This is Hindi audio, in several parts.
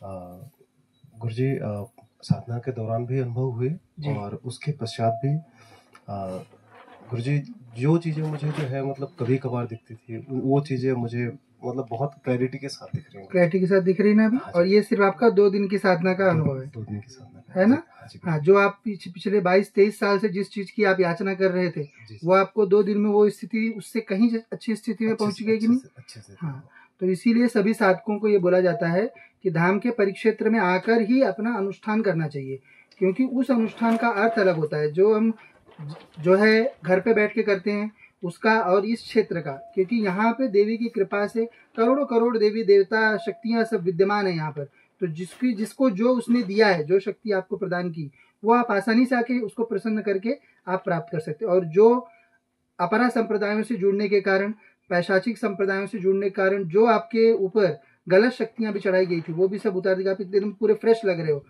गुरुजी, साधना के दौरान भी अनुभव हुए और उसके पश्चात भी गुरुजी जो चीज़ें मुझे जो है मतलब कभी कभार दिखती थी वो चीज़ें मुझे मतलब बहुत क्लैरिटी के साथ दिख रही हैं। क्लैरिटी के साथ दिख रही है ना अभी। और ये सिर्फ आपका 2 दिन की साधना का अनुभव है। 2 दिन की साधना है ना। हाँ, जो आप पिछले 22-23 साल से जिस चीज की आप याचना कर रहे थे वो आपको 2 दिन में वो स्थिति उससे कहीं अच्छी स्थिति में पहुंच गई कि नहीं। अच्छे से। हाँ, तो इसीलिए सभी साधकों को ये बोला जाता है कि धाम के परिक्षेत्र में आकर ही अपना अनुष्ठान करना चाहिए, क्योंकि उस अनुष्ठान का अर्थ अलग होता है जो हम जो है घर पे बैठ के करते हैं उसका और इस क्षेत्र का, क्योंकि यहाँ पे देवी की कृपा से करोड़ों करोड़ देवी देवता शक्तियां सब विद्यमान है यहाँ पर। तो जिसको जो उसने दिया है, जो शक्ति आपको प्रदान की, वो आप आसानी से आके उसको प्रसन्न करके आप प्राप्त कर सकते हैं। और जो अपरा संप्रदायों से जुड़ने के कारण, पैशाचिक संप्रदायों से जुड़ने के कारण जो आपके ऊपर गलत शक्तियां भी चढ़ाई गई थी वो भी सब उतार दी। आप एकदम पूरे फ्रेश लग रहे हो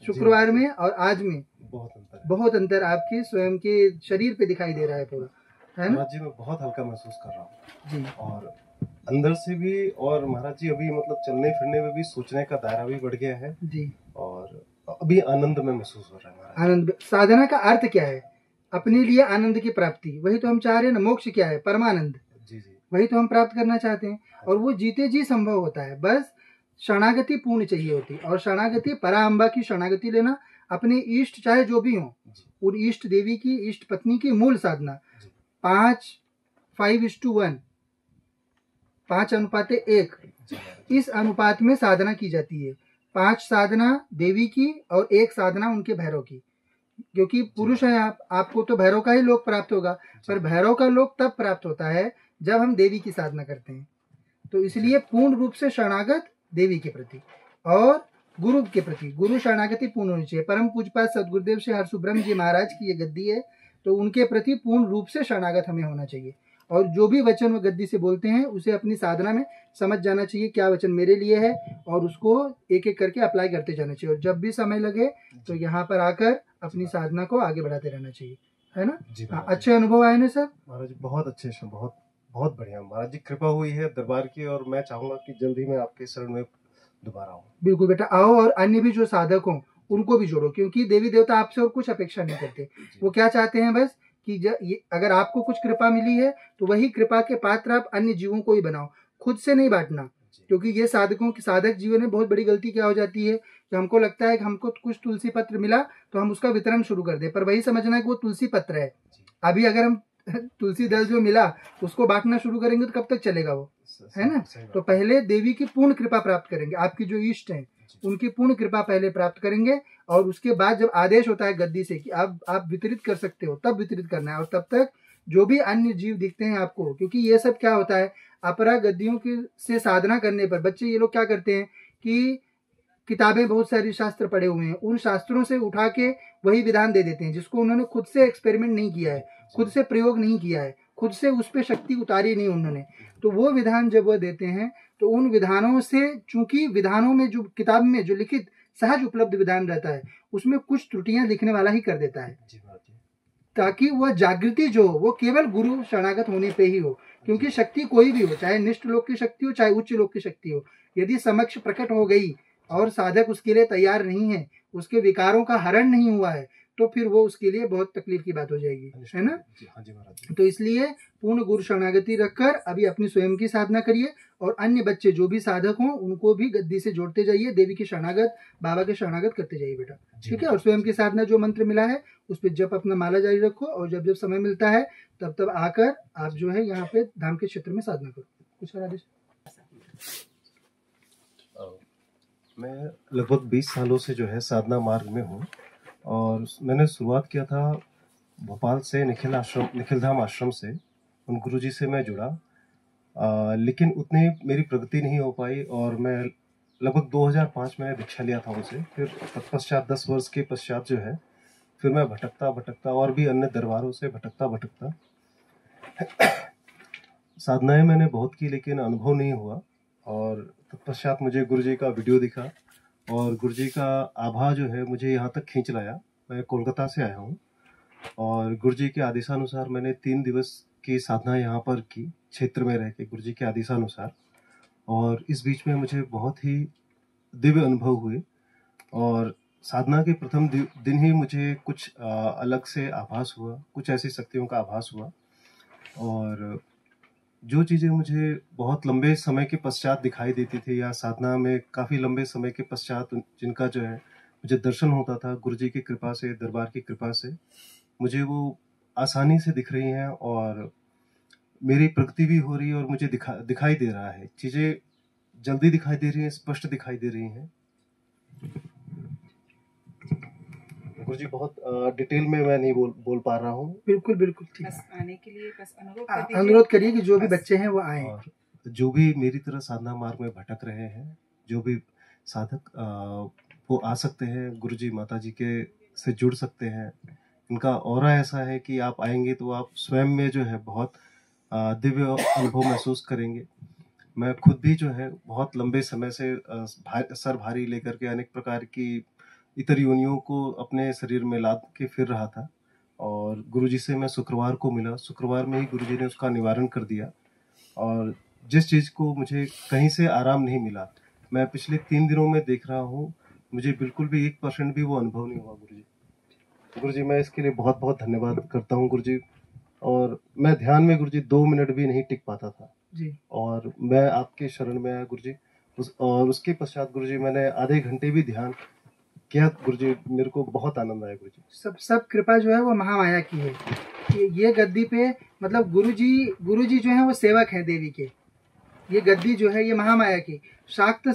शुक्रवार में और आज में। बहुत अंतर आपके स्वयं के शरीर पे दिखाई दे रहा है पूरा, है ना। महाराज जी मैं बहुत हल्का महसूस कर रहा हूँ जी, और अंदर से भी, और महाराज जी अभी मतलब चलने फिरने में भी सोचने का दायरा भी बढ़ गया है जी, और अभी आनंद में महसूस हो रहा है महाराज। आनंद। साधना का अर्थ क्या है? अपने लिए आनंद की प्राप्ति, वही तो हम चाह रहे हैं ना। मोक्ष क्या है? परमानंद। जी जी, वही तो हम प्राप्त करना चाहते हैं और वो जीते जी संभव होता है। बस शरणागति पूर्ण चाहिए होती है, और शरणागति पराअंबा की शरणागति लेना, अपने इष्ट चाहे जो भी हो उन इष्ट देवी की, इष्ट पत्नी की मूल साधना 5:1 5:1 इस अनुपात में साधना की जाती है। 5 साधना देवी की और 1 साधना उनके भैरव की, क्योंकि पुरुष है आपको तो भैरव का ही लोक प्राप्त होगा, पर भैरव का लोक तब प्राप्त होता है जब हम देवी की साधना करते हैं। तो इसलिए पूर्ण रूप से शरणागत देवी के प्रति और गुरु के प्रति, गुरु शरणागति पूर्ण होनी चाहिए। परम पूजपाद सदगुरुदेव श्री हरसुब्रह्म जी महाराज की ये गद्दी है, तो उनके प्रति पूर्ण रूप से शरणागत हमें होना चाहिए। और जो भी वचन वो गद्दी से बोलते हैं उसे अपनी साधना में समझ जाना चाहिए क्या वचन मेरे लिए है, और उसको एक एक करके अप्लाई करते जाना चाहिए। और जब भी समय लगे तो यहाँ पर आकर अपनी साधना को आगे बढ़ाते रहना चाहिए, है ना। हाँ, अच्छे अनुभव आए ना सर? महाराज बहुत अच्छे, बहुत बहुत बढ़िया महाराज जी, कृपा हुई है दरबार की, और मैं चाहूंगा कि जल्दी मैं आपके शरण में दोबारा आऊँ। बिल्कुल बेटा आओ, और अन्य भी जो साधक हों उनको भी जोड़ो, क्योंकि देवी देवता आपसे और कुछ अपेक्षा नहीं करते। वो क्या चाहते हैं बस कि अगर आपको कुछ कृपा मिली है तो वही कृपा के पात्र आप अन्य जीवों को ही बनाओ, खुद से नहीं बांटना। क्योंकि ये साधक जीवन में बहुत बड़ी गलती क्या हो जाती है कि हमको लगता है कि हमको कुछ तुलसी पत्र मिला तो हम उसका वितरण शुरू कर दे, पर वही समझना है कि वो तुलसी पत्र है। अभी अगर हम तुलसी दल जो मिला उसको बांटना शुरू करेंगे तो कब तक चलेगा वो, है ना। तो पहले देवी की पूर्ण कृपा प्राप्त करेंगे, आपकी जो इष्ट हैं उनकी पूर्ण कृपा पहले प्राप्त करेंगे, और उसके बाद जब आदेश होता है गद्दी से कि अब आप वितरित कर सकते हो, तब वितरित करना है। और तब तक जो भी अन्य जीव दिखते हैं आपको, क्योंकि ये सब क्या होता है, अपरा गद्दियों की से साधना करने पर बच्चे ये लोग क्या करते हैं कि किताबें बहुत सारी शास्त्र पढ़े हुए हैं, उन शास्त्रों से उठा के वही विधान दे देते हैं जिसको उन्होंने खुद से एक्सपेरिमेंट नहीं किया है, खुद से प्रयोग नहीं किया है, खुद से उस पर शक्ति उतारी नहीं उन्होंने। तो वो विधान जब वह देते हैं तो उन विधानों से, चूंकि विधानों में जो किताब में जो लिखित सहज उपलब्ध विधान रहता है उसमें कुछ त्रुटियां लिखने वाला ही कर देता है, ताकि वह जागृति जो वो केवल गुरु शरणागत होने पे ही हो। क्योंकि शक्ति कोई भी हो, चाहे निष्ठ लोक की शक्ति हो चाहे उच्च लोक की शक्ति हो, यदि समक्ष प्रकट हो गई और साधक उसके लिए तैयार नहीं है, उसके विकारों का हरण नहीं हुआ है, तो फिर वो उसके लिए बहुत तकलीफ की बात हो जाएगी, है ना। तो इसलिए पूर्ण गुरु शरणागति रखकर अभी अपनी स्वयं की साधना करिए, और अन्य बच्चे जो भी साधक हों उनको भी गद्दी से जोड़ते जाइए, देवी की शरणागत, बाबा के शरणागत करते जाइए बेटा, ठीक है। और स्वयं की साधना जो मंत्र मिला है उस पर जब अपना माला जारी रखो, और जब जब समय मिलता है तब तब आकर आप जो है यहाँ पे धाम के क्षेत्र में साधना करो। कुछ आदेश? मैं लगभग 20 सालों से जो है साधना मार्ग में हूँ, और मैंने शुरुआत किया था भोपाल से निखिल धाम आश्रम से, उन गुरुजी से मैं जुड़ा, लेकिन उतनी मेरी प्रगति नहीं हो पाई, और मैं लगभग 2005 में दीक्षा लिया था उनसे। फिर तत्पश्चात 10 वर्ष के पश्चात जो है फिर मैं भटकता और भी अन्य दरबारों से भटकता साधनाएं मैंने बहुत की, लेकिन अनुभव नहीं हुआ। और तत्पश्चात मुझे गुरुजी का वीडियो दिखा, और गुरुजी का आभा जो है मुझे यहाँ तक खींच लाया। मैं कोलकाता से आया हूँ, और गुरुजी के आदेशानुसार मैंने 3 दिवस की साधना यहाँ पर की, क्षेत्र में रह के गुरुजी के आदेशानुसार। और इस बीच में मुझे बहुत ही दिव्य अनुभव हुए। और साधना के प्रथम दिन ही मुझे कुछ अलग से आभास हुआ, कुछ ऐसी शक्तियों का आभास हुआ। और जो चीज़ें मुझे बहुत लंबे समय के पश्चात दिखाई देती थी, या साधना में काफ़ी लंबे समय के पश्चात जिनका जो है मुझे दर्शन होता था गुरुजी की कृपा से, दरबार की कृपा से, मुझे वो आसानी से दिख रही हैं और मेरी प्रगति भी हो रही है और मुझे दिखाई दे रहा है, चीज़ें जल्दी दिखाई दे रही हैं, स्पष्ट दिखाई दे रही हैं। गुरुजी बहुत डिटेल में मैं नहीं बोल पा रहा हूँ। बिल्कुल बिल्कुल ठीक बस है। आने के लिए बस अनुरोध अनुरोध करिए कि जो भी बच्चे हैं वो आए। और जो भी मेरी तरह साधना मार्ग में भटक रहे हैं, जो भी साधक वो आ सकते हैं, गुरुजी माताजी के से जुड़ सकते हैं। इनका ऑरा ऐसा है कि आप आएंगे तो आप स्वयं में जो है बहुत दिव्य अनुभव महसूस करेंगे। मैं खुद भी जो है बहुत लंबे समय से सर भारी लेकर के अनेक प्रकार की इतर योनियों को अपने शरीर में लाद के फिर रहा था, और गुरुजी से मैं शुक्रवार को मिला। शुक्रवार में ही गुरुजी ने उसका निवारण कर दिया। और जिस चीज़ को मुझे कहीं से आराम नहीं मिला, मैं पिछले 3 दिनों में देख रहा हूँ, मुझे बिल्कुल भी 1% भी वो अनुभव नहीं हुआ। गुरुजी मैं इसके लिए बहुत बहुत धन्यवाद करता हूँ गुरुजी। और मैं ध्यान में गुरुजी 2 मिनट भी नहीं टिक पाता था जी। और मैं आपके शरण में आया गुरुजी। और उसके पश्चात गुरुजी मैंने आधे घंटे भी ध्यान किया गुरुजी, मेरे को बहुत आनंद आया गुरुजी। सब कृपा जो है वो महामाया की है। ये गद्दी पे मतलब गुरुजी जो है वो सेवक हैं देवी के। ये गद्दी जो है ये महामाया की, शाक्त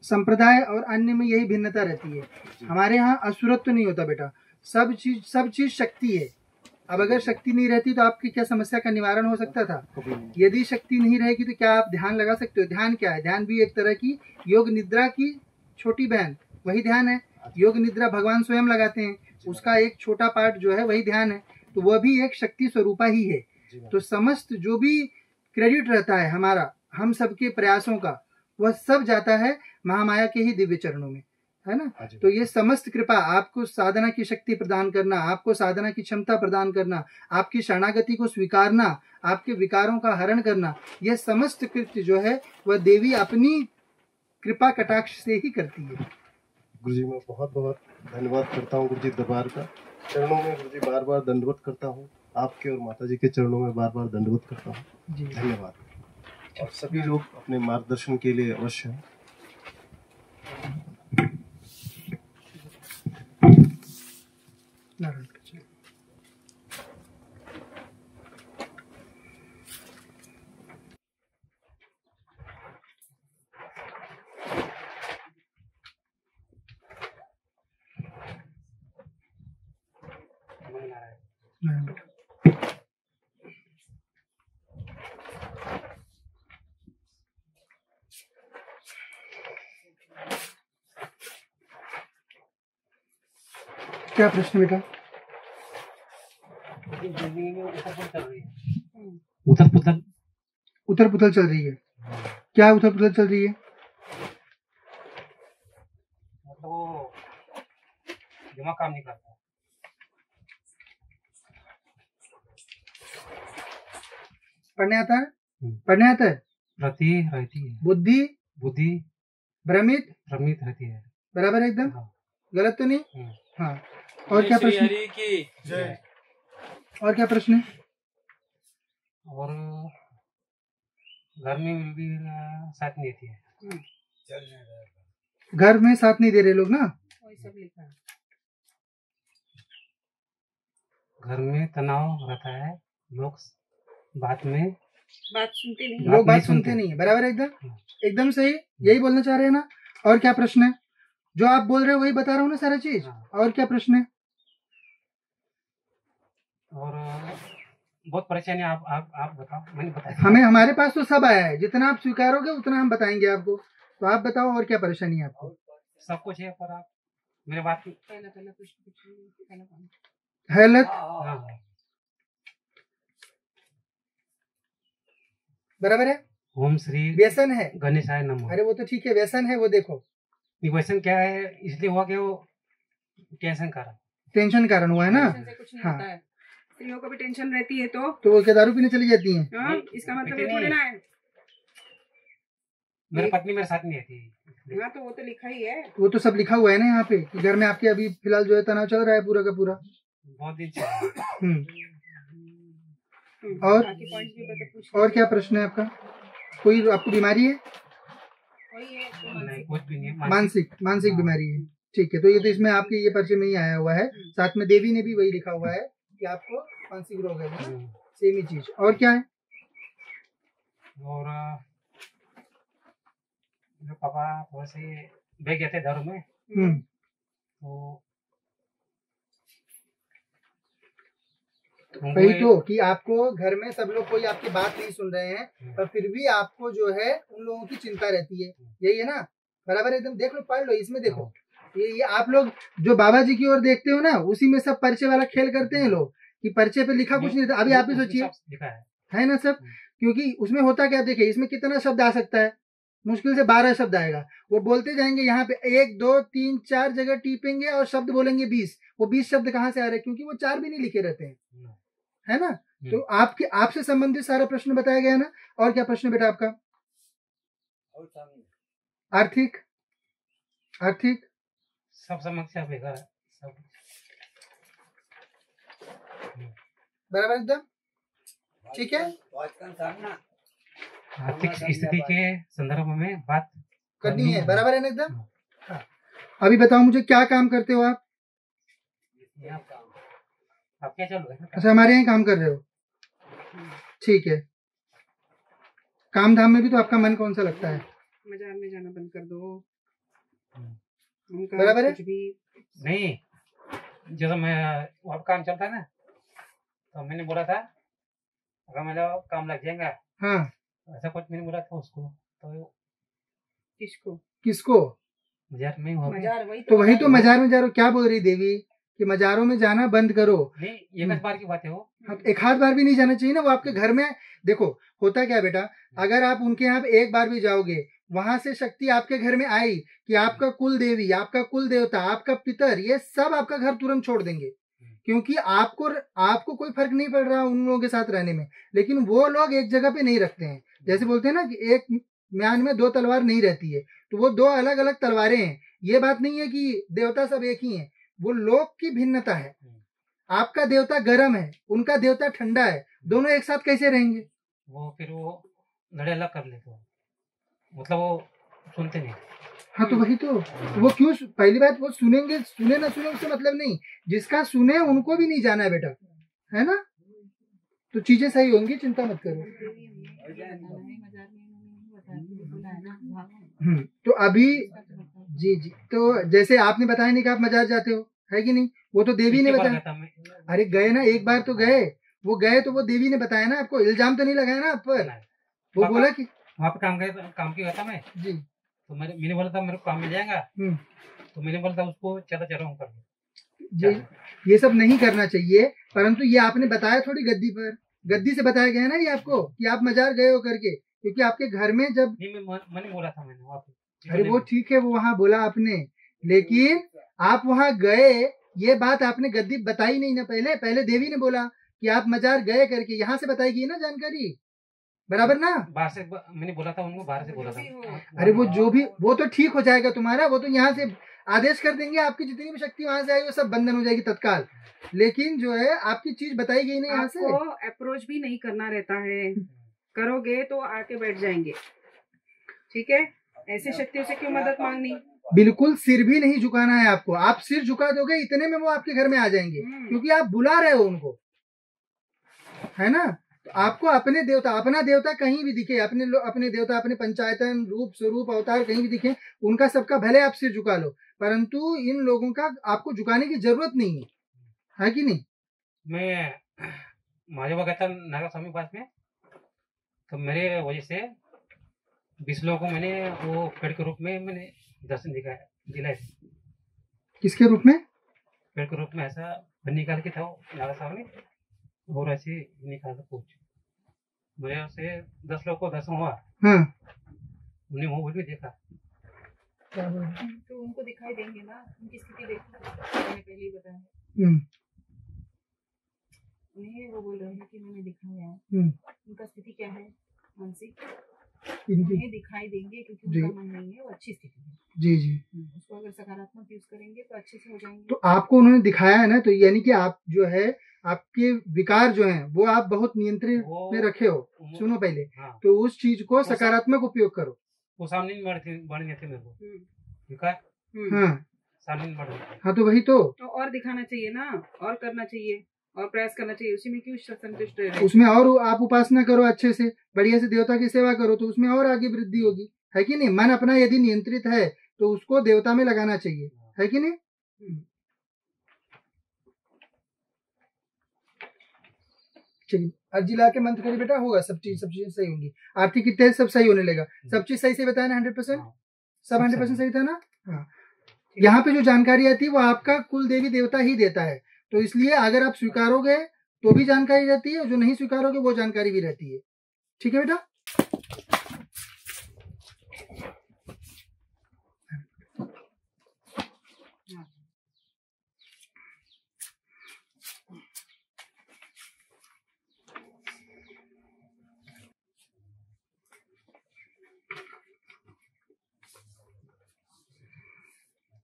संप्रदाय और अन्य में यही भिन्नता रहती है। हमारे यहाँ असुरत्व नहीं होता बेटा, सब चीज शक्ति है। अब अगर शक्ति नहीं रहती तो आपकी क्या समस्या का निवारण हो सकता था? यदि शक्ति नहीं रहेगी तो क्या आप ध्यान लगा सकते हो? ध्यान क्या है? ध्यान भी एक तरह की योग निद्रा की छोटी बहन, वही ध्यान है। योग निद्रा भगवान स्वयं लगाते हैं, उसका एक छोटा पार्ट जो है वही ध्यान है, तो वह भी एक शक्ति स्वरूपा ही है। तो समस्त जो भी क्रेडिट रहता है हमारा, हम सबके प्रयासों का, वह सब जाता है महामाया के ही दिव्य चरणों में, है ना। तो ये समस्त कृपा आपको साधना की शक्ति प्रदान करना, आपको साधना की क्षमता प्रदान करना, आपकी शरणागति को स्वीकारना, आपके विकारों का हरण करना, यह समस्त कृत्य जो है वह देवी अपनी कृपा कटाक्ष से ही करती है। गुरुजी मैं बहुत बहुत धन्यवाद करता हूँ गुरुजी, दरबार का चरणों में गुरुजी बार बार दंडवत करता हूँ, आपके और माताजी के चरणों में बार बार दंडवत करता हूँ जी। धन्यवाद। और सभी लोग अपने मार्गदर्शन के लिए अवश्य हैं। नारायण। क्या प्रश्न बेटा? उथल पुथल चल रही है। क्या उथल पुथल चल रही है? मतलब दिमाग काम नहीं करता। पढ़ने आता है? पढ़ने आता है? रहती है। बुद्धि भ्रमित रहती है। बराबर एकदम। हाँ। गलत तो नहीं? हाँ। और क्या प्रश्न? और क्या प्रश्न है? और घर में भी साथ नहीं देती है। घर में साथ नहीं दे रहे लोग ना? वही सब लिखा। घर में तनाव रहता है, लोग बात सुनते नहीं। लोग बात सुनते नहीं है। बराबर एकदम सही। यही बोलना चाह रहे हैं ना? और क्या प्रश्न है? जो आप बोल रहे हो वही बता रहा हूँ ना सारा चीज। और क्या प्रश्न है? और बहुत परेशानी आप बताओ, मैंने बताया। हमें हमारे पास तो सब आया है, जितना आप स्वीकारोगे उतना हम बताएंगे आपको। तो आप बताओ और क्या परेशानी है आपको? सब कुछ है, पर आप मेरे बात हेलत बराबर है। ओम श्री व्यसन है, गणेशाय नमः। अरे वो तो ठीक है, व्यसन है वो। देखो व्यसन क्या है, इसलिए हुआ कि वो टेंशन कारण हुआ है ना। कुछ नहीं होता है। स्त्रियों को भी टेंशन रहती है तो वो क्या दारू पीने चली जाती हैं? इसका मतलब ये थोड़ी ना है। मेरी पत्नी मेरे साथ नहीं रहती है। हाँ तो वो तो लिखा ही है। वो तो सब लिखा हुआ है ना यहाँ पे कि घर में आपके अभी फिलहाल जो है तनाव चल रहा है पूरा का पूरा। बहुत दिन से हम्म। और बाकी पॉइंट्स भी बता पूछ और क्या प्रश्न है आपका? कोई आपको बीमारी है? वही है तो नहीं, कुछ भी नहीं, मानसिक बीमारी है। ठीक है, तो ये तो इसमें आपके ये पर्चे में ही आया हुआ है। साथ में देवी ने भी वही लिखा हुआ है कि आपको मानसिक रोग है ना, सेम ही चीज। और क्या है? और मेरे पापा थोड़े से बह गए थे धर्म में, तो वही तो कि आपको घर में सब लोग कोई आपकी बात नहीं सुन रहे हैं, पर फिर भी आपको जो है उन लोगों की चिंता रहती है। यही है ना? बराबर, एकदम देख लो, पढ़ लो, इसमें देखो। ये आप लोग जो बाबा जी की ओर देखते हो ना, उसी में सब पर्चे वाला खेल करते हैं लोग कि पर्चे पे लिखा कुछ नहीं रहता। अभी आप ही सोचिए, है ना सब? क्योंकि उसमें होता क्या, देखिए इसमें कितना शब्द आ सकता है, मुश्किल से 12 शब्द आएगा। वो बोलते जाएंगे, यहाँ पे 1 2 3 4 जगह टीपेंगे और शब्द बोलेंगे 20। वो 20 शब्द कहाँ से आ रहे हैं? क्योंकि वो 4 भी नहीं लिखे रहते हैं, है ना? तो आपके आपसे संबंधित सारा प्रश्न बताया गया ना। और क्या प्रश्न बेटा आपका? आर्थिक सब समस्या बेकार है, सब बराबर एकदम ठीक है। आर्थिक स्थिति के संदर्भ में बात करनी है, बराबर है ना एकदम। हाँ। अभी बताओ मुझे, क्या काम करते हो आप? आप क्या चालू है? अच्छा, हमारे यहाँ काम कर रहे हो, ठीक है। काम धाम में भी तो आपका मन कौन सा लगता है? मजार में जाना बंद कर दो। बराबर है? कुछ भी नहीं, जैसे मैं वहाँ काम चलता है ना, तो मैंने बोला था अगर मेरा काम लग जाएगा, हाँ, ऐसा कुछ मैंने बोला था उसको। तो किसको? मजार में हुआ मजार, तो वही तो मजार में जा रहे हो। क्या बोल रही देवी कि मजारों में जाना बंद करो? नहीं, एक बार की बात है वो। हाँ, एक हाथ बार भी नहीं जाना चाहिए ना। वो आपके घर में देखो होता क्या बेटा, अगर आप उनके यहाँ एक बार भी जाओगे, वहां से शक्ति आपके घर में आई कि आपका कुल देवी, आपका कुल देवता, आपका पितर, ये सब आपका घर तुरंत छोड़ देंगे। क्योंकि आपको कोई फर्क नहीं पड़ रहा उन लोगों के साथ रहने में, लेकिन वो लोग एक जगह पे नहीं रखते हैं। जैसे बोलते हैं ना कि एक म्यान में 2 तलवार नहीं रहती है, तो वो 2 अलग अलग तलवारें हैं। ये बात नहीं है कि देवता सब एक ही है, वो लोग की भिन्नता है। आपका देवता गर्म है, उनका देवता ठंडा है, दोनों एक साथ कैसे रहेंगे? वो फिर वो लड़ेला कर लेते हो, मतलब वो सुनते नहीं। हाँ, तो वही तो। वो क्यों? पहली बात, वो सुनेंगे, सुने ना सुने उससे मतलब नहीं, जिसका सुने उनको भी नहीं जाना है बेटा, है ना? तो चीजें सही होंगी, चिंता मत करो। तो अभी जी, तो जैसे आपने बताया नहीं कि आप मजार जाते हो, है कि नहीं? वो तो देवी ने बताया। अरे गए ना, एक बार तो गए, वो गए तो वो देवी ने बताया ना आपको, इल्जाम तो नहीं लगाया ना आप पर। वो बोला कि वहाँ पे काम किया था मैं जी, तो मैंने बोला था मेरे को काम मिल जाएगा, तो मैंने बोला था उसको चलो कर। ये सब नहीं करना चाहिए, परंतु ये आपने बताया थोड़ी गद्दी से बताया गया ना ये आपको कि आप मजार गए हो करके, क्योंकि आपके घर में जब मैंने बोला था मैंने वहाँ पे। अरे वो ठीक है, वो वहाँ बोला आपने, लेकिन आप वहाँ गए, ये बात आपने गद्दी बताई नहीं ना। पहले देवी ने बोला कि आप मजार गए करके, यहाँ से बताई गई ना जानकारी, बराबर ना? बाहर से मैंने बोला था उनको, बाहर से बोला था। अरे वो जो भी, वो तो ठीक हो जाएगा तुम्हारा, वो तो यहाँ से आदेश कर देंगे, आपकी जितनी भी शक्ति वहां से आई वो सब बंधन हो जाएगी तत्काल। लेकिन जो है आपकी चीज बताई गई ना यहाँ से। आपको अप्रोच भी नहीं करना रहता है, करोगे तो आके बैठ जाएंगे, ठीक है? ऐसे शक्तियों से क्यों मदद मांगनी? बिल्कुल सिर भी नहीं झुकाना है आपको। आप सिर झुका दोगे इतने में वो आपके घर में आ जाएंगे, क्योंकि आप बुला रहे हो उनको, है ना? तो आपको अपना देवता कहीं भी दिखे, अपने देवता अपने पंचायतन रूप स्वरूप अवतार कहीं भी दिखे, उनका सबका भले आप सिर झुका लो, परंतु इन लोगों का आपको झुकाने की जरूरत नहीं है कि नहीं? मैं महादेव गया था नागा स्वामी पास में, तो मेरे वजह से 20 लोगों को मैंने वो पेड़ के रूप में मैंने दर्शन दिलाए। किसके रूप में? पेड़ के रूप में ऐसा निकाल के था वो नागा स्वामी, और ऐसे निकाल पूछ मेरे से 10 लोगों को दर्शन हुआ। हाँ, उन्हें मोबाइल में देखा। तो उनको दिखाई देंगे ना, उनकी स्थिति देखो, मैंने पहले ही बताया। उन्हें वो बोल रहे हैं कि मैंने दिखाया है, उनका स्थिति क्या है मानसिक, उन्हें दिखाई दिखाई देंगे, क्योंकि जी। उनका मन नहीं है, वो अच्छी स्थिति है। जी जी। उसको अगर सकारात्मक यूज करेंगे तो अच्छे से हो जाएंगे। तो आपको उन्होंने दिखाया है ना, तो यानी कि आप जो है आपके विकार जो हैं वो आप बहुत नियंत्रण में रखे हो। सुनो पहले, हाँ, तो उस चीज को वो सकारात्मक उपयोग करो। वो सामने नहीं बढ़ गए थे मेरे को, विकार हाँ सामने नहीं बढ़ गए थे। हाँ, तो वही तो और दिखाना चाहिए ना, और करना चाहिए, और प्रयास करना चाहिए। उसी में क्यों संतुष्ट रहे? उसमें और आप उपासना करो अच्छे से, बढ़िया से देवता की सेवा करो, तो उसमें और आगे वृद्धि होगी, है कि नहीं। मन अपना यदि नियंत्रित है तो उसको देवता में लगाना चाहिए, है कि नहीं। चलिए अर्जी ला के मंत्र करिए बेटा, होगा सब चीज सही होंगी। आर्थिक इत्यादि सब सही होने लगा। सब चीज सही से बताया ना, 100%? सब 100% सही था ना। हाँ, यहाँ पे जो जानकारी आती है वो आपका कुल देवी देवता ही देता है, तो इसलिए अगर आप स्वीकारोगे तो भी जानकारी रहती है, जो नहीं स्वीकारोगे वो जानकारी भी रहती है। ठीक है बेटा।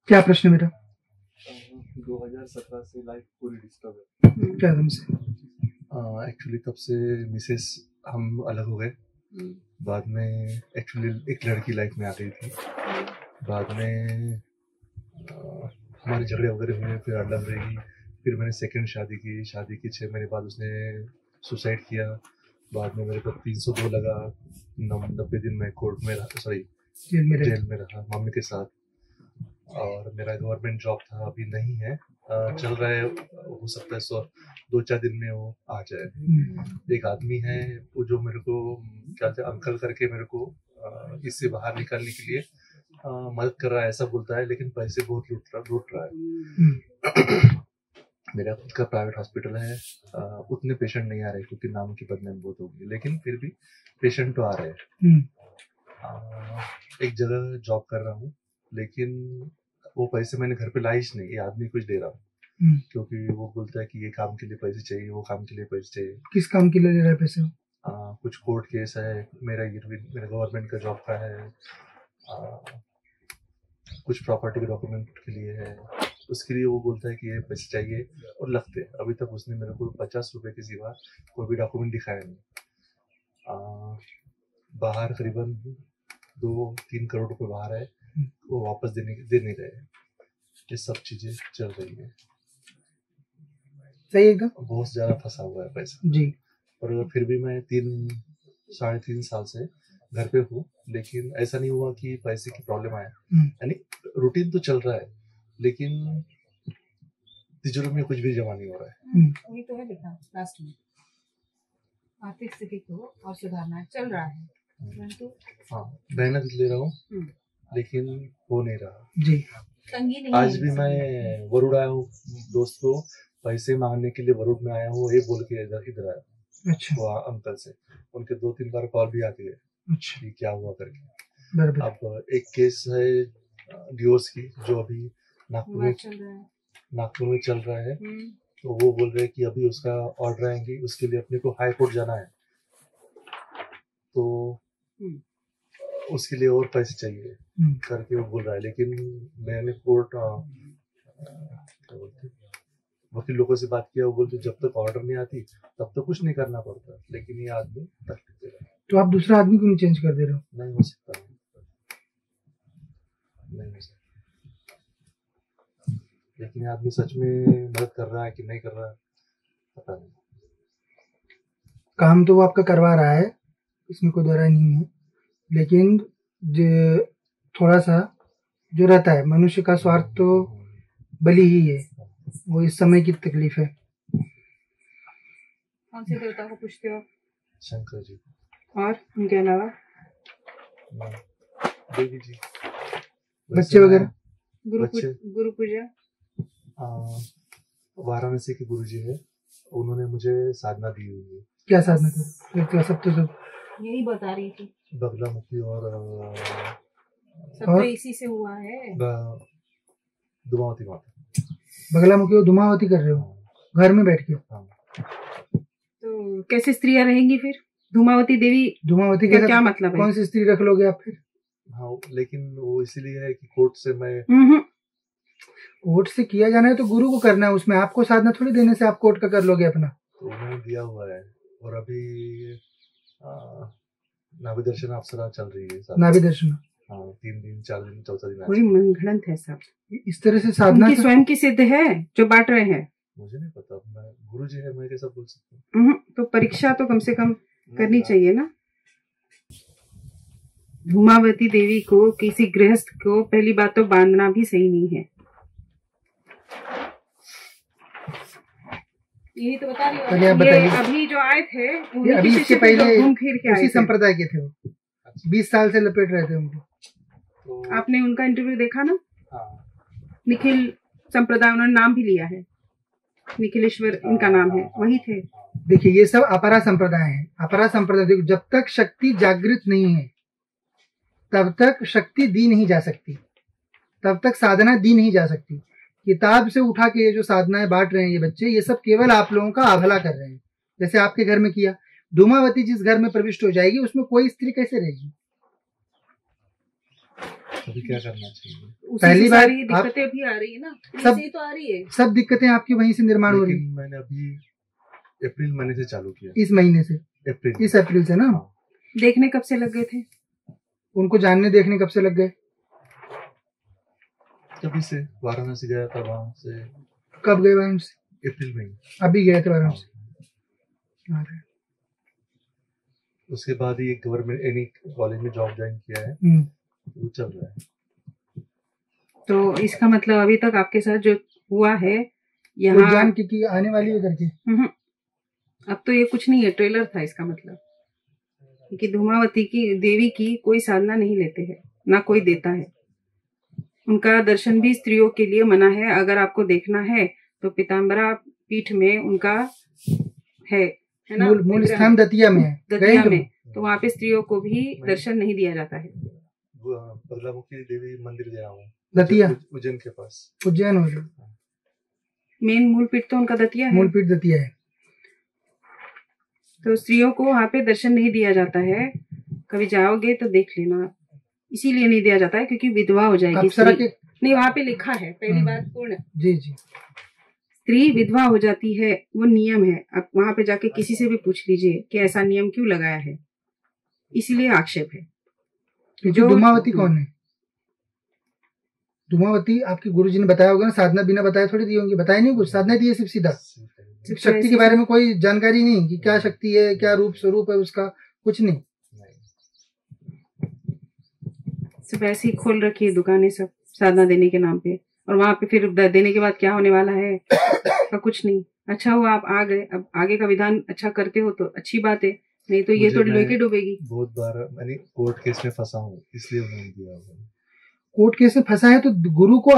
क्या प्रश्न बेटा? 2017 से लाइफ पूरी डिस्टर्ब है। क्या से? एक्चुअली तब से मिसेस हम अलग हो गए। बाद में एक्चुअली एक लड़की लाइफ में आ गई थी। बाद में हमारे झगड़े वगैरह हुए, फिर अलग रही। फिर मैंने सेकंड शादी की। शादी की 6 महीने बाद उसने सुसाइड किया। बाद में मेरे को 302 लगा। 90 दिन मैं कोर्ट में रहा, सॉरी जेल में रहा मम्मी के साथ। और मेरा गवर्नमेंट जॉब था, अभी नहीं है, चल रहा है। हो सकता है 2-4 दिन में वो आ जाए। एक आदमी है वो जो मेरे को क्या अंकल करके मेरे को इससे बाहर निकालने के लिए मदद कर रहा है, ऐसा बोलता है, लेकिन पैसे बहुत लूट रहा है। मेरा खुद का प्राइवेट हॉस्पिटल है। उतने पेशेंट नहीं आ रहे क्योंकि नाम की बदनामी बहुत होगी, लेकिन फिर भी पेशेंट तो आ रहे हैं। एक जगह जॉब कर रहा हूँ, लेकिन वो पैसे मैंने घर पे लाइश नहीं, ये आदमी कुछ दे रहा हूँ, क्योंकि वो बोलता है कि ये काम के लिए पैसे चाहिए, वो काम के लिए पैसे चाहिए। किस काम के लिए ले रहा है पैसे? कुछ कोर्ट केस है, मेरा गवर्नमेंट का जॉब का है, कुछ प्रॉपर्टी के डॉक्यूमेंट के लिए है, उसके लिए वो बोलता है कि ये पैसे चाहिए और लगते हैं। अभी तक उसने मेरे को 50 रुपए के सिवा कोई भी डॉक्यूमेंट दिखाया नहीं। बाहर करीबन 2-3 करोड़ रुपए बाहर है, वो वापस दे नहीं रहे। ये सब चीजें चल रही है। सही एकदम। बहुत ज्यादा फंसा हुआ है पैसा जी। और फिर भी मैं 3-3.5 साल से घर पे हूँ, लेकिन ऐसा नहीं हुआ कि पैसे की प्रॉब्लम आया। यानी रूटीन तो चल रहा है, लेकिन तिजोरी में कुछ भी जमा नहीं हो रहा है। वही तो है बेटा, लास्ट में आर्थिक स्थिति को और सुधारना चल रहा है, परंतु हाँ, मेहनत ले रहा हूँ, लेकिन हो नहीं रहा जी। तंगी नहीं। आज भी मैं वरुड़ आया हूँ, दोस्त को पैसे मांगने के लिए वरुड़ में आया हूँ, ये बोल के इधर आया। अच्छा। वो अंकल से उनके 2-3 बार कॉल भी आती है। अच्छा। कि क्या हुआ करके। अब एक केस है डिवोर्स की, जो अभी नागपुर में चल रहा है। तो वो बोल रहे हैं कि अभी उसका ऑर्डर आएंगे, उसके लिए अपने को हाई कोर्ट जाना है, तो उसके लिए और पैसे चाहिए करके वो बोल रहा है। लेकिन मैंने कोर्ट वकील लोगों से बात किया, वो बोलते जब तक ऑर्डर नहीं आती तब तक कुछ नहीं करना पड़ता, लेकिन ये आदमी तकलीफ दे रहा है। तो आप दूसरा आदमी क्यों नहीं चेंज कर दे रहे हो? नहीं हो सकता, नहीं हो सकता। लेकिन ये आदमी सच में मदद कर रहा है कि नहीं कर रहा है पता नहीं। काम तो वो आपका करवा रहा है, इसमें कोई दो राय नहीं है, लेकिन जो थोड़ा सा जो रहता है, मनुष्य का स्वार्थ तो बलि ही है, वो इस समय की तकलीफ है। कौन से देवता को पूछते हो? शंकर जी। और उनके अलावा देवी जी, बच्चे वगैरह? गुरु पूजा? वाराणसी के गुरु जी है, उन्होंने मुझे साधना दी हुई है। क्या साधना कर? तो सब यही बता रही थी, बगलामुखी और सब इसी से हुआ है। दुमावती माता। बगलामुखी और दुमावती कर रहे हो घर में बैठ के? तो कैसे स्त्रियां रहेंगी फिर? धूमावती देवी धूमावती का के क्या साथ मतलब है? कौन सी स्त्री रख लोगे आप फिर? हाँ, लेकिन वो इसीलिए है कि कोर्ट से मैं कोर्ट से किया जाना है तो गुरु को करना है, उसमें आपको साधना थोड़ी देने से आप कोर्ट का कर लोगे अपना। तो उन्होंने दिया हुआ है। और अभी नाभि दर्शन अप्सरा चल रही है साथ में। नाभि दर्शन, हाँ, 3 दिन 4 दिन चौथा दिन कोई आज। मनगढ़ंत है सब। इस तरह से साधना उनकी स्वयं की सिद्ध है जो बांट रहे हैं। मुझे नहीं पता, मैं गुरु जी है, मैं कैसा बोल सकता हूँ। तो परीक्षा तो कम से कम करनी चाहिए ना। धूमावती देवी को किसी गृहस्थ को पहली बात तो बांधना भी सही नहीं है। यही तो बता रही चलिए, आप हूँ। ये बताइए। अभी जो आए थे ये उन्हीं अभी के इसके शिष्य थे पहले जो घूम फिर के आए उसी थे। संप्रदाय के थे वो, 20 साल से लपेट रहे थे उनको। तो आपने उनका इंटरव्यू देखा ना? हाँ, निखिल संप्रदाय, उन्होंने नाम भी लिया है, निखिलेश्वर इनका नाम है, वही थे। देखिए, ये सब अपरा संप्रदाय है। अपरा संप्रदाय, देखो, जब तक शक्ति जागृत नहीं है तब तक शक्ति दी नहीं जा सकती, तब तक साधना दी नहीं जा सकती। किताब से उठा के ये जो साधनाएं बांट रहे हैं ये बच्चे, ये सब केवल आप लोगों का अभला कर रहे हैं। जैसे आपके घर में किया, धूमावती जिस घर में प्रविष्ट हो जाएगी उसमें कोई स्त्री कैसे रहेगी? अभी क्या करना चाहिए? पहली बार सारी आप दिक्कतें भी आ रही है ना, सब- से ही तो आ रही है। सब दिक्कतें आपकी वहीं से निर्माण हो रही लेकिन मैंने अभी अप्रैल महीने से चालू किया। इस महीने से, अप्रैल इस अप्रैल से ना। हाँ। देखने कब से लग गए थे? उनको जानने देखने कब से लग गए? तभी से वाराणसी गया था, वहां से कब गए वहां से? अप्रैल में। अभी गए थे वाराणसी। अरे, उसके बाद ही एक गवर्नमेंट एनी कॉलेज में जॉब ज्वाइन किया है, वो चल रहा है। तो इसका मतलब अभी तक आपके साथ जो हुआ है कोई यहाँ, जान की आने वाली है करके। अब तो ये कुछ नहीं है, ट्रेलर था इसका मतलब। कि धूमावती की देवी की कोई साधना नहीं लेते हैं, ना कोई देता है। उनका दर्शन भी स्त्रियों के लिए मना है। अगर आपको देखना है तो पीताम्बरा पीठ में उनका है ना, मूल स्थान दतिया में है। दतिया गए में, तो वहाँ पे स्त्रियों को भी दर्शन नहीं दिया जाता है। बगलामुखी देवी मंदिर गया हूँ, दतिया, उज्जैन के पास। उज्जैन हो गया। मेन मूल पीठ तो उनका दतिया है। मूल पीठ दतिया है। तो स्त्रियों को वहाँ पे दर्शन नहीं दिया जाता है। कभी जाओगे तो देख लेना। इसीलिए नहीं दिया जाता है क्योंकि विधवा हो जाएगी अप्सरा स्त्री। के नहीं, वहाँ पे लिखा है, पहली बात पूर्ण, जी जी, स्त्री विधवा हो जाती है, वो नियम है। आप वहां पे जाके किसी से भी पूछ लीजिए कि ऐसा नियम क्यों लगाया है। इसीलिए आक्षेप है। क्योंकि धूमावती कौन है? धूमावती आपके गुरुजी ने बताया होगा ना, साधना बिना बताए थोड़ी दी होंगी। बताया नहीं कुछ, साधना दी है सिर्फ सीधा। शक्ति के बारे में कोई जानकारी नहीं कि क्या शक्ति है, क्या रूप स्वरूप है उसका, कुछ नहीं। सिर्फ ऐसे ही खोल रखी है दुकानें सब साधना देने के नाम पे, और वहां पे फिर देने के बाद क्या होने वाला है का कुछ नहीं। अच्छा हुआ आप आ गए, अब आगे का विधान अच्छा करते हो तो अच्छी बात है, नहीं तो ये तो लेके डूबेगी। बहुत बार मैंने कोर्ट केस में फंसा हूँ, इसलिए उन्होंने दिया होगा। कोर्ट केस में फंसा है तो गुरु को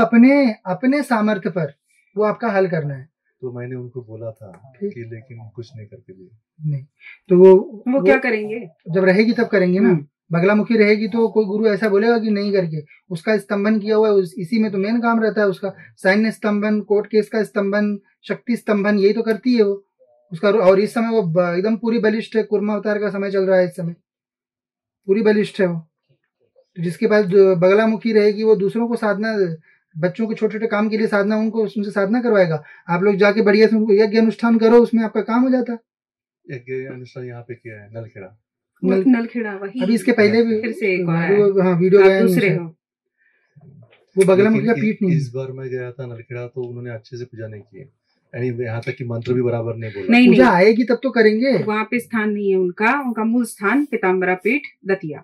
अपने सामर्थ्य पर वो आपका हल करना है। तो मैंने उनको बोला था कि लेकिन कुछ नहीं करके दिए। नहीं तो वो क्या करेंगे? जब रहेगी तब करेंगे ना। बगलामुखी रहेगी तो कोई गुरु ऐसा बोलेगा कि नहीं करके। उसका स्तंभन किया हुआ है, इसी में तो मेन काम रहता है उसका। सैन्य स्तंभन, कोर्ट केस का स्तंभन, शक्ति स्तंभन, यही तो करती है वो उसका। और इस समय वो एकदम पूरी बलिष्ठ है। कुर्मा अवतार का समय चल रहा है, इस समय पूरी बलिष्ठ है वो। तो जिसके पास बगलामुखी रहेगी वो दूसरों को साधना, बच्चों को छोटे छोटे काम के लिए साधना, उनको उससे साधना करवाएगा। आप लोग जाके बढ़िया से उनको यज्ञ अनुष्ठान करो, उसमें आपका काम हो जाता है। यज्ञ अनुष्ठान यहाँ पे किया है नलखेड़ा। नलखेड़ा वही। अभी इसके पहले भी फिर से हाँ वीडियो गया दूसरे हो। वो बगलामुखी का पीठ नहीं। इस बार मैं गया था नलखेड़ा तो उन्होंने अच्छे से पूजा नहीं की, यानी यहाँ तक कि मंत्र भी बराबर नहीं बोला। नहीं, पूजा आएगी तब तो करेंगे। वहाँ पे स्थान नहीं है उनका मूल स्थान पीताम्बरा पीठ दतिया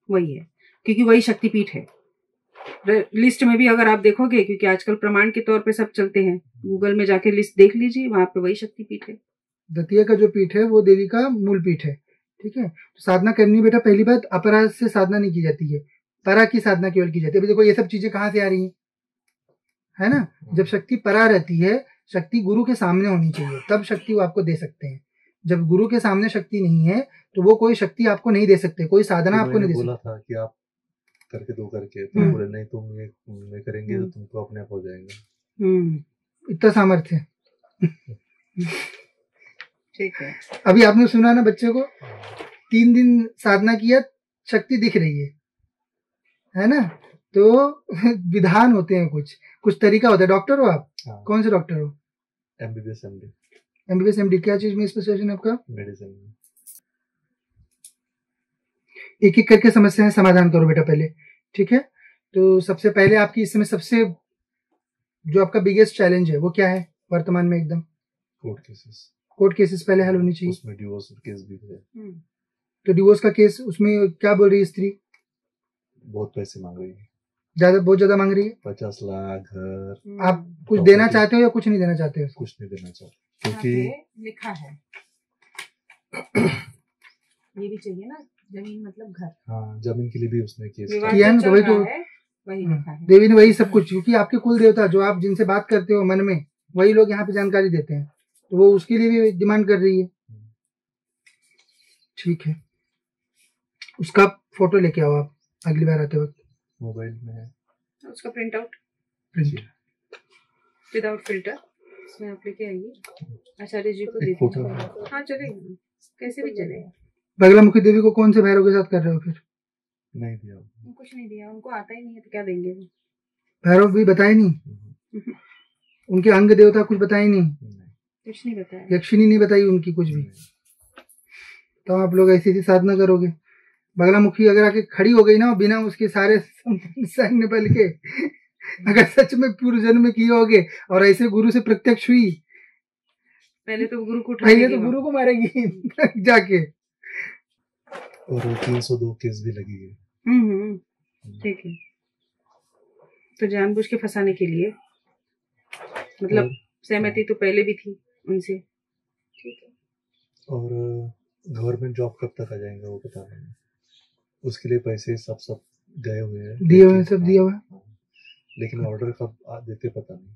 वही है, क्योंकि वही शक्तिपीठ है। लिस्ट में भी अगर आप देखोगे, क्योंकि आजकल प्रमाण के तौर पे सब चलते हैं, गूगल में जाके लिस्ट देख लीजिए, वहां पे वही शक्तिपीठ है। दतिया का जो पीठ है वो देवी का मूल पीठ है। ठीक है, तो साधना करनी बेटा, पहली बात अपराध से साधना नहीं की जाती है, परा की साधना केवल की जाती है। अभी देखो ये सब चीजें कहाँ से आ रही है ना। जब शक्ति परा रहती है, शक्ति गुरु के सामने होनी चाहिए, तब शक्ति वो आपको दे सकते हैं। जब गुरु के सामने शक्ति नहीं है तो वो कोई शक्ति आपको नहीं दे सकते, कोई साधना आपको नहीं दे सकते। बोला था कि आप करके दो करके, तो बोले नहीं तुम ये करेंगे तो तुमको अपने आप हो जाएगा। इतना सामर्थ्य ठीक है। अभी आपने सुना ना बच्चे को, 3 दिन साधना किया, शक्ति दिख रही है ना? तो विधान होते हैं, कुछ तरीका होता है। डॉक्टर हो आप? हाँ। कौन से डॉक्टर हो? MBBS MD। MBBS MD क्या चीज में स्पेशलाइजेशन है आपका? मेडिसिन में। एक एक करके समस्याएं समाधान करो बेटा पहले, ठीक है? तो सबसे पहले आपकी इस समय सबसे जो आपका बिगेस्ट चैलेंज है वो क्या है वर्तमान में? एकदम कोर्ट केसेस पहले हल होनी चाहिए। उसमें डिवोर्स केस भी है। तो डिवोर्स का केस, उसमें क्या बोल रही है स्त्री? बहुत पैसे मांग रही है, बहुत ज्यादा मांग रही है। 50 लाख घर। आप कुछ देना चाहते हो या कुछ नहीं देना चाहते हो? कुछ नहीं देना चाहते, क्योंकि लिखा है ये भी चाहिए ना, जमीन मतलब घर। हाँ, जमीन के लिए भी उसने केस किया ना, तो वही तो वही लिखा है। देवी ने वही सब कुछ, क्योंकि आपके कुल देवता जो आप जिनसे बात करते हो मन में, वही लोग यहाँ पे जानकारी देते हैं, तो वो उसके लिए भी डिमांड कर रही है। ठीक है, उसका फोटो लेके आओ आप अगली बार आते वक्त। मोबाइल में है उसका प्रिंट आउट विदाउट फिल्टर इसमें आप लेके आइए, आचार्य जी को दे दीजिए। हाँ चलेगा, कैसे भी चलेगा। बगलामुखी देवी को कौन से भैरव के साथ कर रहे हो फिर? नहीं दिया, कुछ नहीं दिया, उनको आता ही नहीं है तो क्या देंगे। भैरव भी बताए नहीं, उनके अंग देवता कुछ बताए नहीं, कुछ नहीं बताया। यक्षिणी नहीं बताई उनकी कुछ भी। तो आप लोग ऐसी साधना करोगे। बगलामुखी अगर आके खड़ी हो गई ना, बिना उसके सारे सैन्य बल के, अगर सच में पूर्व जन्म में किए होगे और ऐसे गुरु से प्रत्यक्ष हुई, पहले तो गुरु को गुरु को मारेगी जाके। और 302 केस भी लगी है। ठीक है, तो जानबूझ के फंसाने के लिए, मतलब सहमति तो पहले भी थी उनसे। ठीक है। और गवर्नमेंट जॉब कब तक आ जाएगा वो पता नहीं, उसके लिए पैसे सब गए हुए हैं, दिए हुए, सब दिया हुआ है, लेकिन ऑर्डर कब देते पता नहीं।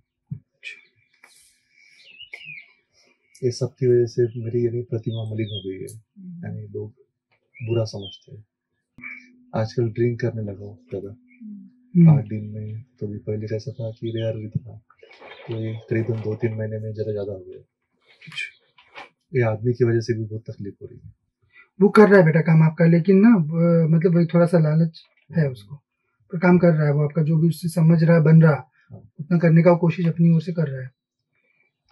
ये सब की वजह से मेरी यानी प्रतिमा मलिन हो गई है, यानी लोग बुरा समझते हैं। आजकल ड्रिंक करने लगा हूँ ज्यादा, 8 दिन में। तो भी पहले कैसा था कि रेयर था, तो ये करीबन 2-3 महीने में जरा ज्यादा हो गया। ये आदमी की वजह से भी बहुत तकलीफ हो रही है। वो कर रहा है बेटा काम आपका, लेकिन ना मतलब वही थोड़ा सा लालच है उसको, पर काम कर रहा है वो आपका, जो भी उससे समझ रहा है बन रहा उतना करने का कोशिश अपनी ओर से कर रहा है।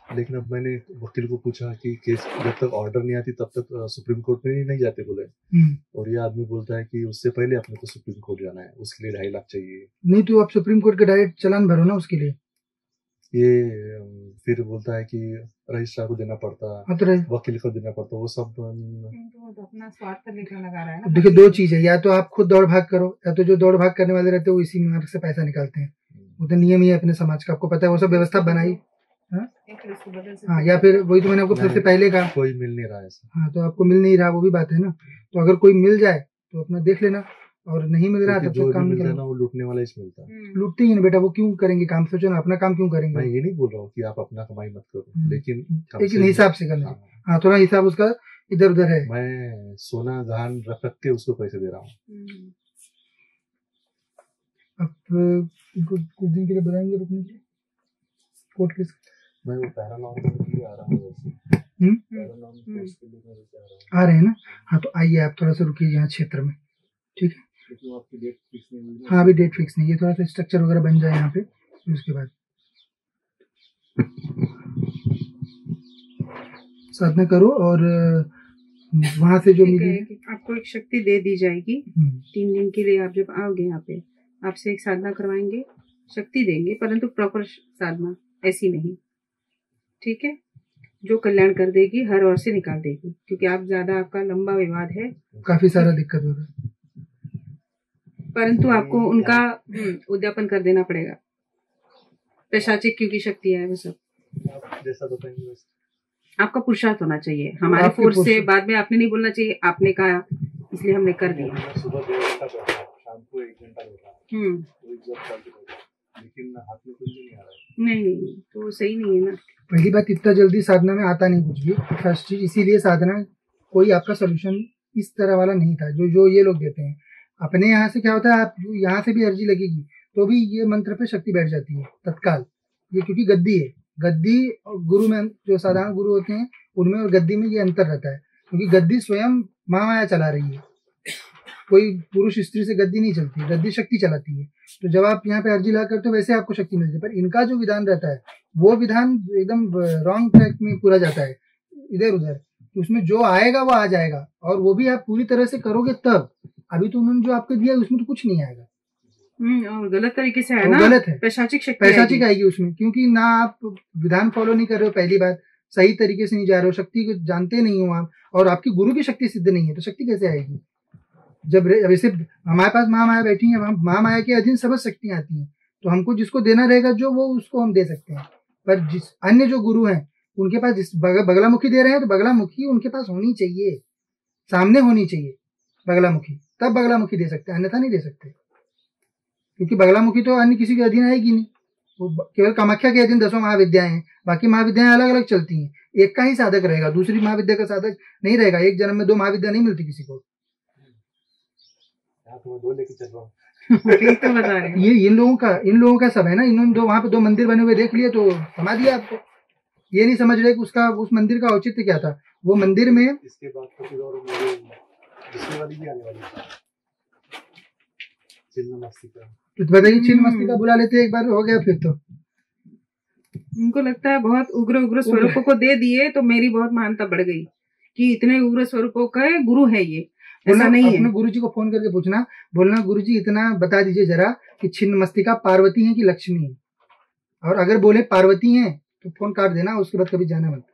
लेकिन अब मैंने वकील को पूछा कि केस जब तक ऑर्डर नहीं आती तब तक सुप्रीम कोर्ट में नहीं जाते बोले। और ये आदमी बोलता है कि उससे पहले अपने को सुप्रीम कोर्ट जाना है, उसके लिए 2.5 लाख चाहिए। नहीं तो आप सुप्रीम कोर्ट के डायरेक्ट चलान भरो ना उसके लिए। ये फिर बोलता है कि रजिस्ट्रार को देना पड़ता, वकील को देना पड़ता, वो सब तो अपना स्वार्थ लेकर लगा रहा है ना। देखिए 2 चीज है, या तो आप खुद दौड़ भाग करो, या तो जो दौड़ भाग करने वाले रहते हैं वो इसी मार्ग से पैसा निकालते हैं। वो तो नियम ही है अपने समाज का, आपको पता है, वो सब व्यवस्था बनाई। हाँ, या फिर वही तो मैंने आपको सबसे पहले कहा, कोई मिल नहीं रहा है। हाँ, तो आपको मिल नहीं रहा, वो भी बात है ना। तो अगर कोई मिल जाए तो अपना देख लेना, और नहीं मिल रहा तब तक काम मिलता है ना, वो लूटने वाला ही मिलता है। लूटते ही ना बेटा, वो क्यों करेंगे काम? सोचो ना, अपना काम क्यों करेंगे? मैं ये नहीं बोल रहा हूँ कि आप अपना कमाई मत करो, लेकिन हिसाब से करना। हाँ, थोड़ा हिसाब उसका इधर उधर है। मैं सोना गहन रख के उसको पैसे दे रहा हूँ। अब कुछ दिन के लिए बुलाएंगे रुकने के लिए कोर्ट केस। मैं वो पैरानॉर्मल के लिए आ रहा हूँ वैसे। आ रहे हैं ना? हाँ, तो आइए आप थोड़ा सा रुकिए यहाँ क्षेत्र में, ठीक है? आपकी डेट फिक्स नहीं हुई? हाँ, अभी डेट फिक्स नहीं है, थोड़ा सा स्ट्रक्चर वगैरह बन जाए यहाँ पे, उसके बाद साधना करो। और वहां से जो मिली आपको एक शक्ति दे दी जाएगी 3 दिन के लिए। आप जब आओगे यहाँ पे, आपसे एक साधना करवाएंगे, शक्ति देंगे, परंतु प्रॉपर साधना, ऐसी नहीं, ठीक है? जो कल्याण कर देगी, हर ओर से निकाल देगी, क्योंकि आप ज्यादा, आपका लंबा विवाद है, काफी सारा दिक्कत हो रहा है, परंतु आपको उनका उद्यापन कर देना पड़ेगा। पैशाचिक क्योंकि शक्ति है वो सब, जैसा बताएंगे आपका पुरुषार्थ होना चाहिए। हमारे फोर्स से बाद में आपने नहीं बोलना चाहिए, आपने कहा इसलिए हमने कर दिया। सुबह 2 घंटा बैठा, शाम को 1 घंटा बैठा, लेकिन हाथ में कुछ नहीं आ रहा है। नहीं, तो सही नहीं है ना। पहली बात, इतना जल्दी साधना में आता नहीं कुछ भी, फर्स्ट चीज। इसीलिए साधना कोई आपका सोल्यूशन इस तरह वाला नहीं था जो ये लोग देते हैं। अपने यहाँ से क्या होता है, आप यहाँ से भी अर्जी लगेगी तो भी ये मंत्र पे शक्ति बैठ जाती है तत्काल। ये क्योंकि गद्दी है, गद्दी गुरु में जो साधारण गुरु होते हैं उनमें और गद्दी में ये अंतर रहता है, क्योंकि गद्दी स्वयं महामाया चला रही है, कोई पुरुष स्त्री से गद्दी नहीं चलती, गद्दी शक्ति चलाती है। तो जब आप यहाँ पे अर्जी ला करते हो वैसे आपको शक्ति मिलती है, पर इनका जो विधान रहता है वो विधान एकदम रॉन्ग ट्रैक में पूरा जाता है, इधर उधर। उसमें जो आएगा वो आ जाएगा, और वो भी आप पूरी तरह से करोगे तब। अभी तो उन्होंने जो आपको दिया उसमें तो कुछ नहीं आएगा, और गलत तरीके से है ना, गलत है, पैशाचिक शक्ति पैशाचिक आएगी उसमें, क्योंकि ना आप विधान फॉलो नहीं कर रहे हो, पहली बात सही तरीके से नहीं जा रहे हो, शक्ति को जानते नहीं हो आप, और आपकी गुरु की शक्ति सिद्ध नहीं है, तो शक्ति कैसे आएगी? जब वैसे हमारे पास महामाया बैठी है, महामाया के अधीन समझ शक्तियां आती हैं, तो हमको जिसको देना रहेगा जो वो उसको हम दे सकते हैं। पर जिस अन्य जो गुरु हैं उनके पास जिस बगलामुखी दे रहे हैं, तो बगलामुखी उनके पास होनी चाहिए, सामने होनी चाहिए बगलामुखी, तब बगलामुखी दे सकते हैं, अन्यथा नहीं दे सकते। क्योंकि बगलामुखी तो अन्य किसी के अधीन आएगी नहीं, वो केवल कामाख्या के अधीन 10 महाविद्याएं हैं, बाकी महाविद्याएं अलग अलग चलती हैं, एक का ही साधक रहेगा, दूसरी महाविद्या का साधक नहीं रहेगा। एक जन्म में 2 महाविद्या नहीं मिलती किसी को। तो बता रहे ये इन लोगों का सब है ना, इन्होंने वहां पे 2 मंदिर बने हुए देख लिए तो समा दिया आपको। ये नहीं समझ रहे कि उसका उस मंदिर का औचित्य क्या था। वो मंदिर में इसके बाद तो फिर और दूसरी वाली भी आने वाली है, चिन्ह मस्तिका। तो बताइए, चिन्ह मस्तिका बुला लेते एक बार, हो गया फिर तो। उनको लगता है बहुत उग्र उग्र स्वरूपों को दे दिए तो मेरी बहुत महानता बढ़ गई, कि इतने उग्र स्वरूपों का गुरु है ये। ऐसा नहीं है। अपने गुरु जी को फोन करके पूछना, बोलना गुरु जी इतना बता दीजिए जरा कि छिन्न मस्तिका पार्वती है कि लक्ष्मी है, और अगर बोले पार्वती है तो फोन काट देना, उसके बाद कभी जाना मत।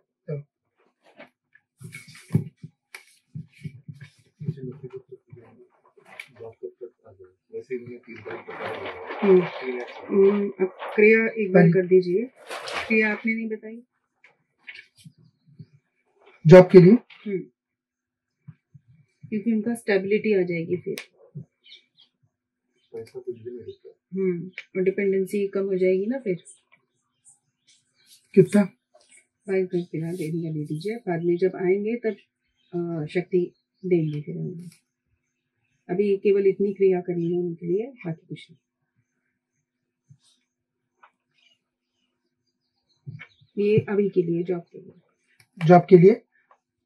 अब क्रिया एक बार कर दीजिए। क्रिया आपने नहीं बताई जॉब के लिए, क्योंकि उनका स्टेबिलिटी आ जाएगी फिर। और डिपेंडेंसी कम हो जाएगी ना फिर। कितना 5 मिनट फिलहाल दे दीजिए, बाद में जब आएंगे तब शक्ति देंगे फिर उन्हें। अभी केवल इतनी क्रिया करनी है उनके लिए, बाकी कुछ नहीं। ये अभी के लिए जॉब के लिए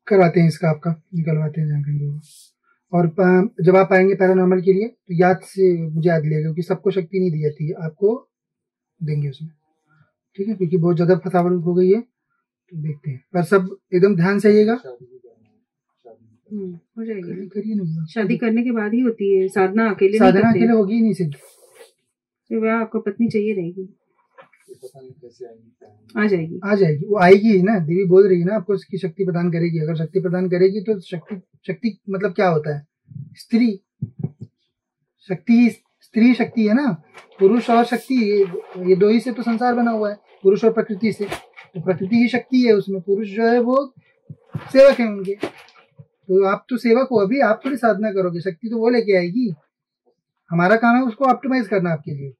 करवाते हैं, इसका आपका निकलवाते हैं जानकारी। और जब आप आएंगे पैरानॉर्मल के लिए तो याद से मुझे याद लेगा, क्योंकि सबको शक्ति नहीं दी जाती है, आपको देंगे उसमें, ठीक है? क्योंकि बहुत ज्यादा फसावट हो गई है, तो देखते हैं, पर सब एकदम ध्यान से आइएगा। हो जाएगी, करिए ना, शादी करने के बाद ही होती है साधना, अकेले होगी नहीं सिद्ध। तो वह आपको पत्नी चाहिए रहेगी, आ जाएगी, वो आएगी ही ना। देवी बोल रही है ना आपको, उसकी शक्ति प्रदान करेगी। अगर शक्ति प्रदान करेगी तो शक्ति मतलब क्या होता है? स्त्री शक्ति, स्त्री शक्ति है ना। पुरुष और शक्ति ये 2 ही से तो संसार बना हुआ है, पुरुष और प्रकृति से। तो प्रकृति ही शक्ति है, उसमें पुरुष जो है वो सेवक है उनके। तो आप तो सेवक हो, अभी आप थोड़ी साधना करोगे, शक्ति तो वो लेके आएगी। हमारा काम है उसको ऑप्टिमाइज करना आपके लिए।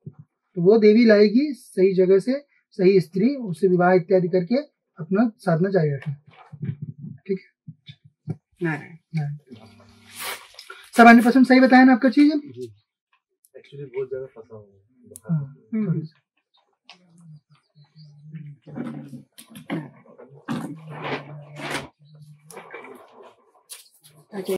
तो वो देवी लाएगी सही जगह से, सही स्त्री, उससे विवाह इत्यादि करके अपना साधना जारी रखें, ठीक है? नारायण। सब 100% सही बताया ना आपका चीज? एक्चुअली बहुत ज्यादा फंसा हुआ है।